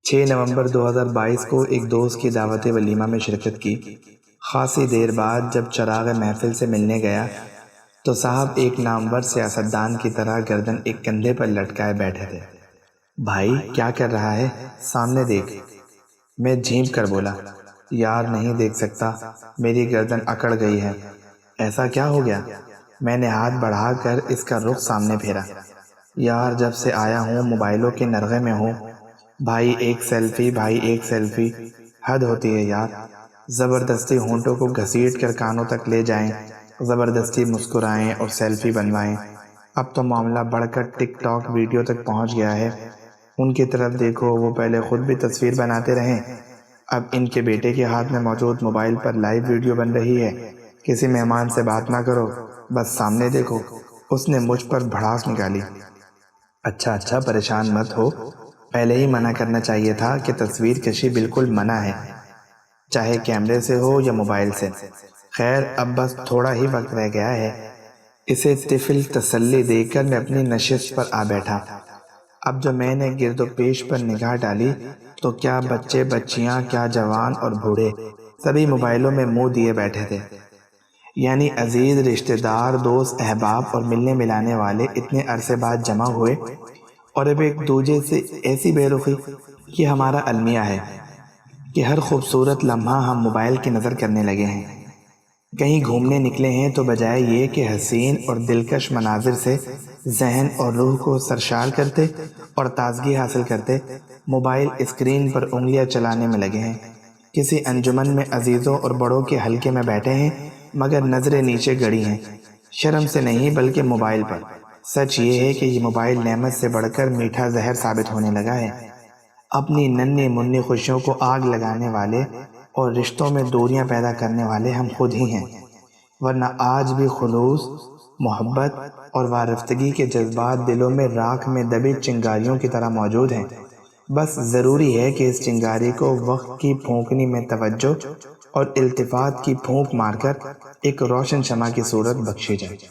6 نومبر 2022 کو ایک دوست کی دعوت ولیمہ میں شرکت کی۔ خاصی دیر بعد جب چراغ محفل سے ملنے گیا تو صاحب ایک نامور سیاستدان کی طرح گردن ایک کندھے پر لٹکائے بیٹھے تھے۔ بھائی کیا کر رہا ہے؟ سامنے دیکھ۔ میں جھینپ کر بولا، یار نہیں دیکھ سکتا، میری گردن اکڑ گئی ہے۔ ایسا کیا ہو گیا؟ میں نے ہاتھ بڑھا کر اس کا رخ سامنے پھیرا۔ یار جب سے آیا ہوں موبائلوں کے نرغے میں ہوں، بھائی ایک سیلفی، بھائی ایک سیلفی، حد ہوتی ہے یار۔ زبردستی ہونٹوں کو گھسیٹ کر کانوں تک لے جائیں، زبردستی مسکرائیں اور سیلفی بنوائیں۔ اب تو معاملہ بڑھ کر ٹک ٹاک ویڈیو تک پہنچ گیا ہے۔ ان کی طرف دیکھو، وہ پہلے خود بھی تصویر بناتے رہیں، اب ان کے بیٹے کے ہاتھ میں موجود موبائل پر لائیو ویڈیو بن رہی ہے۔ کسی مہمان سے بات نہ کرو، بس سامنے دیکھو۔ اس نے مجھ پر بھڑاس نکالی۔ اچھا پریشان مت ہو، پہلے ہی منع کرنا چاہیے تھا کہ تصویر کشی بالکل منع ہے، چاہے کیمرے سے ہو یا موبائل سے۔ خیر اب بس تھوڑا ہی وقت رہ گیا ہے۔ اسے طفل تسلی دے کر میں اپنی نشست پر آ بیٹھا۔ اب جو میں نے گرد و پیش پر نگاہ ڈالی تو کیا بچے بچیاں، کیا جوان اور بوڑھے، سبھی موبائلوں میں منہ دیے بیٹھے تھے۔ یعنی عزیز رشتہ دار، دوست احباب اور ملنے ملانے والے اتنے عرصے بعد جمع ہوئے اور اب ایک دوجے سے ایسی بے رخی۔ یہ ہمارا المیہ ہے کہ ہر خوبصورت لمحہ ہم موبائل کی نظر کرنے لگے ہیں۔ کہیں گھومنے نکلے ہیں تو بجائے یہ کہ حسین اور دلکش مناظر سے ذہن اور روح کو سرشار کرتے اور تازگی حاصل کرتے، موبائل اسکرین پر انگلیاں چلانے میں لگے ہیں۔ کسی انجمن میں عزیزوں اور بڑوں کے حلقے میں بیٹھے ہیں مگر نظریں نیچے گڑی ہیں، شرم سے نہیں بلکہ موبائل پر۔ سچ یہ ہے کہ یہ موبائل نعمت سے بڑھ کر میٹھا زہر ثابت ہونے لگا ہے۔ اپنی ننھی منھی خوشیوں کو آگ لگانے والے اور رشتوں میں دوریاں پیدا کرنے والے ہم خود ہی ہیں، ورنہ آج بھی خلوص، محبت اور وارفتگی کے جذبات دلوں میں راکھ میں دبی چنگاریوں کی طرح موجود ہیں۔ بس ضروری ہے کہ اس چنگاری کو وقت کی پھونکنی میں توجہ اور التفات کی پھونک مار کر ایک روشن شمع کی صورت بخشی جائے۔